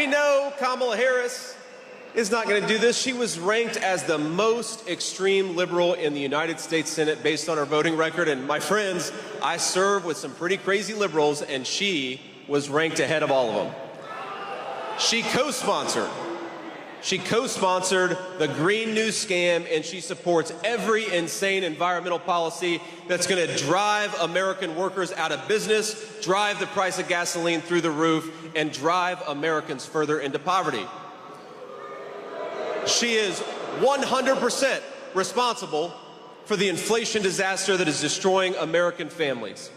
We know Kamala Harris is not going to do this. She was ranked as the most extreme liberal in the United States Senate based on her voting record. And my friends, I serve with some pretty crazy liberals, and she was ranked ahead of all of them. She co-sponsored the Green New Scam, and she supports every insane environmental policy that's going to drive American workers out of business, drive the price of gasoline through the roof, and drive Americans further into poverty. She is 100% responsible for the inflation disaster that is destroying American families.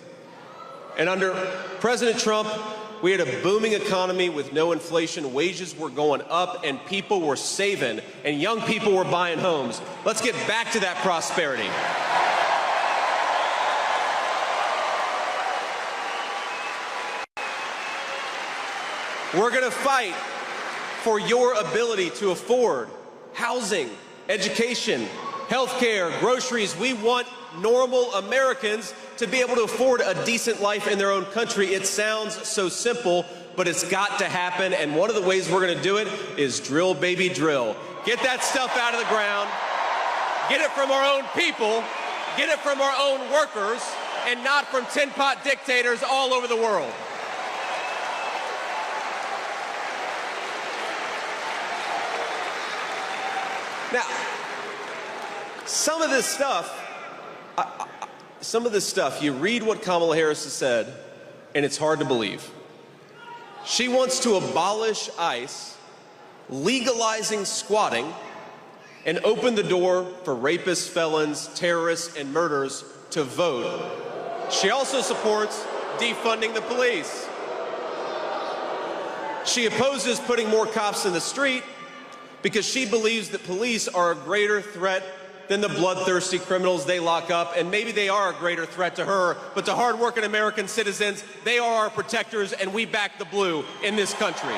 And under President Trump, we had a booming economy with no inflation. Wages were going up, and people were saving, and young people were buying homes. Let's get back to that prosperity. We're going to fight for your ability to afford housing, education, health care, groceries. We want normal Americans to be able to afford a decent life in their own country. It sounds so simple, but it's got to happen. And one of the ways we're going to do it is drill, baby, drill. Get that stuff out of the ground. Get it from our own people. Get it from our own workers, and not from tin pot dictators all over the world. Now, some of this stuff, you read what Kamala Harris has said, and it's hard to believe. She wants to abolish ICE, legalizing squatting, and open the door for rapists, felons, terrorists, and murderers to vote. She also supports defunding the police. She opposes putting more cops in the street because she believes that police are a greater threat than the bloodthirsty criminals they lock up. And maybe they are a greater threat to her, but to hardworking American citizens, they are our protectors, and we back the blue in this country.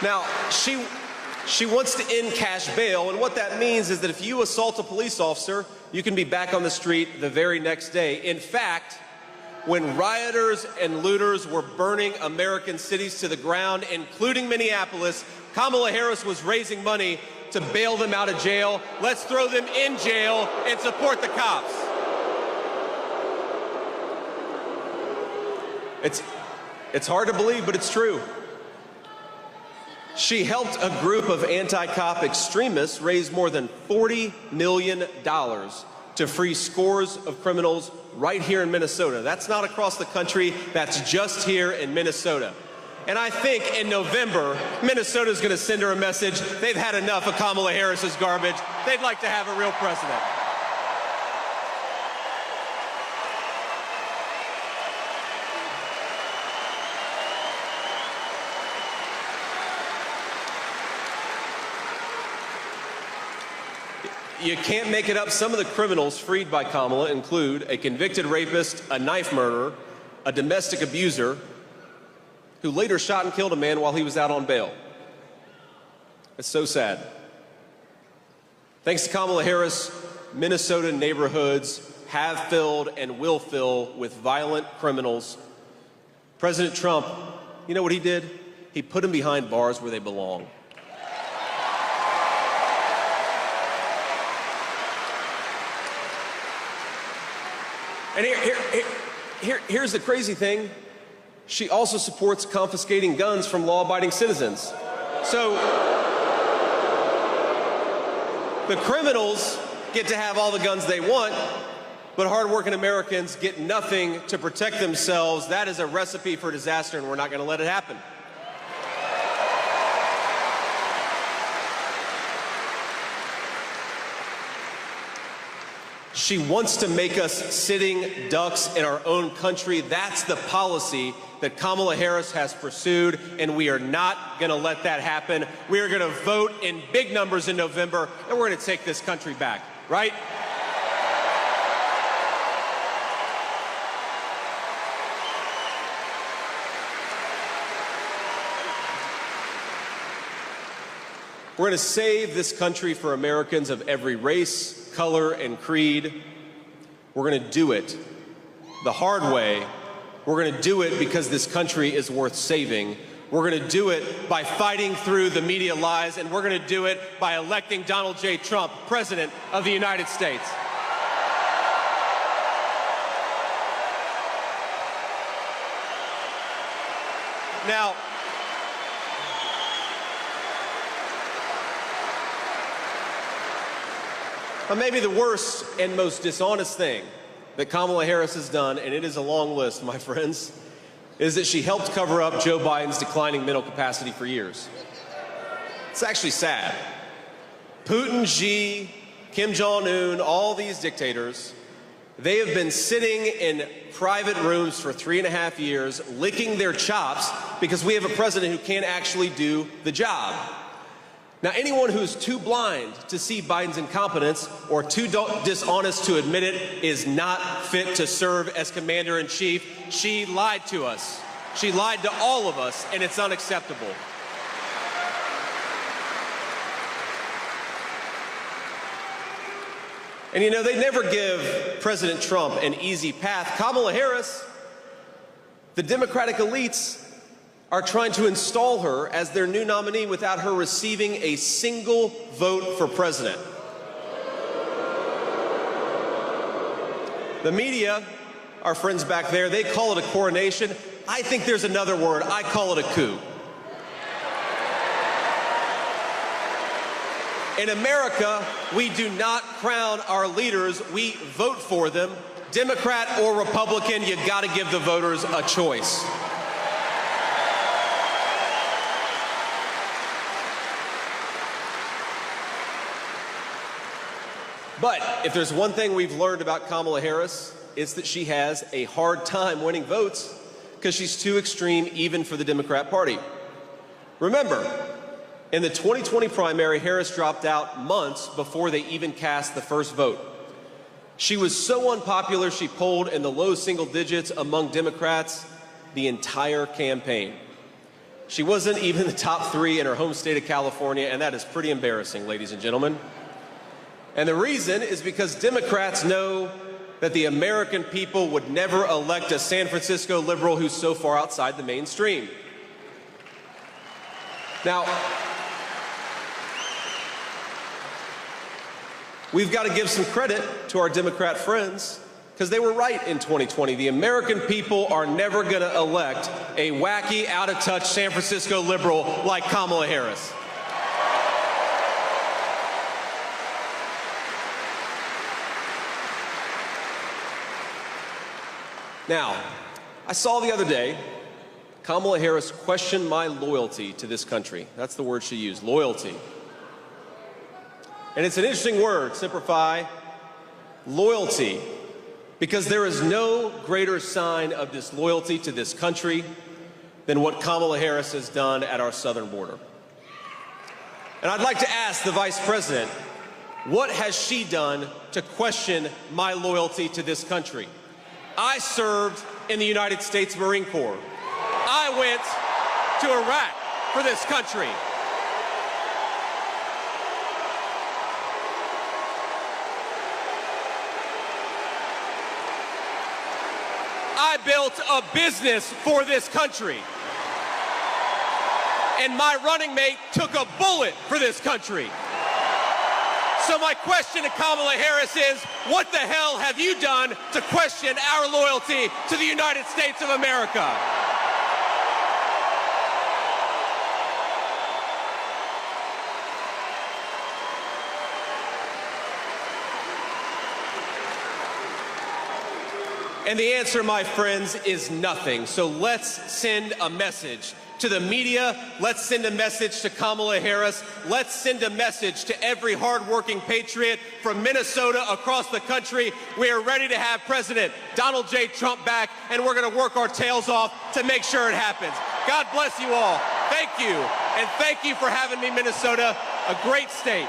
Now, she wants to end cash bail, and what that means is that if you assault a police officer, you can be back on the street the very next day. In fact, when rioters and looters were burning American cities to the ground, including Minneapolis, Kamala Harris was raising money to bail them out of jail. Let's throw them in jail and support the cops. It's hard to believe, but it's true. She helped a group of anti-cop extremists raise more than $40 million to free scores of criminals right here in Minnesota. That's not across the country, that's just here in Minnesota. And I think in November, Minnesota's going to send her a message. They've had enough of Kamala Harris's garbage. They'd like to have a real president. You can't make it up. Some of the criminals freed by Kamala include a convicted rapist, a knife murderer, a domestic abuser, who later shot and killed a man while he was out on bail. It's so sad. Thanks to Kamala Harris, Minnesota neighborhoods have filled and will fill with violent criminals. President Trump, you know what he did? He put them behind bars where they belong. And here's the crazy thing. She also supports confiscating guns from law-abiding citizens. So the criminals get to have all the guns they want, but hardworking Americans get nothing to protect themselves. That is a recipe for disaster, and we're not going to let it happen. She wants to make us sitting ducks in our own country. That's the policy that Kamala Harris has pursued, and we are not going to let that happen. We are going to vote in big numbers in November, and we're going to take this country back, right? We're going to save this country for Americans of every race, color, and creed. We're going to do it the hard way. We're going to do it because this country is worth saving. We're going to do it by fighting through the media lies, and we're going to do it by electing Donald J. Trump, President of the United States. Now, maybe the worst and most dishonest thing that Kamala Harris has done, and it is a long list, my friends, is that she helped cover up Joe Biden's declining mental capacity for years. It's actually sad. Putin, Xi, Kim Jong-un, all these dictators, they have been sitting in private rooms for 3.5 years, licking their chops because we have a president who can't actually do the job. Now, anyone who's too blind to see Biden's incompetence or too dishonest to admit it is not fit to serve as commander-in-chief. She lied to us. She lied to all of us, and it's unacceptable. And you know, they never give President Trump an easy path. Kamala Harris, the Democratic elites are trying to install her as their new nominee without her receiving a single vote for president. The media, our friends back there, they call it a coronation. I think there's another word. I call it a coup. In America, we do not crown our leaders, we vote for them. Democrat or Republican, you gotta give the voters a choice. But if there's one thing we've learned about Kamala Harris, it's that she has a hard time winning votes because she's too extreme even for the Democrat Party. Remember, in the 2020 primary, Harris dropped out months before they even cast the first vote. She was so unpopular, she polled in the low single digits among Democrats the entire campaign. She wasn't even the top 3 in her home state of California, and that is pretty embarrassing, ladies and gentlemen. And the reason is because Democrats know that the American people would never elect a San Francisco liberal who's so far outside the mainstream. Now, we've got to give some credit to our Democrat friends because they were right in 2020. The American people are never going to elect a wacky, out-of-touch San Francisco liberal like Kamala Harris. Now, I saw the other day Kamala Harris questioned my loyalty to this country. That's the word she used, loyalty. And it's an interesting word, simplify, loyalty, because there is no greater sign of disloyalty to this country than what Kamala Harris has done at our southern border. And I'd like to ask the Vice President, what has she done to question my loyalty to this country? I served in the United States Marine Corps. I went to Iraq for this country. I built a business for this country. And my running mate took a bullet for this country. So my question to Kamala Harris is, what the hell have you done to question our loyalty to the United States of America? And the answer, my friends, is nothing. So let's send a message to the media. Let's send a message to Kamala Harris. Let's send a message to every hardworking patriot from Minnesota across the country. We are ready to have President Donald J. Trump back, and we're going to work our tails off to make sure it happens. God bless you all. Thank you. And thank you for having me, Minnesota, a great state.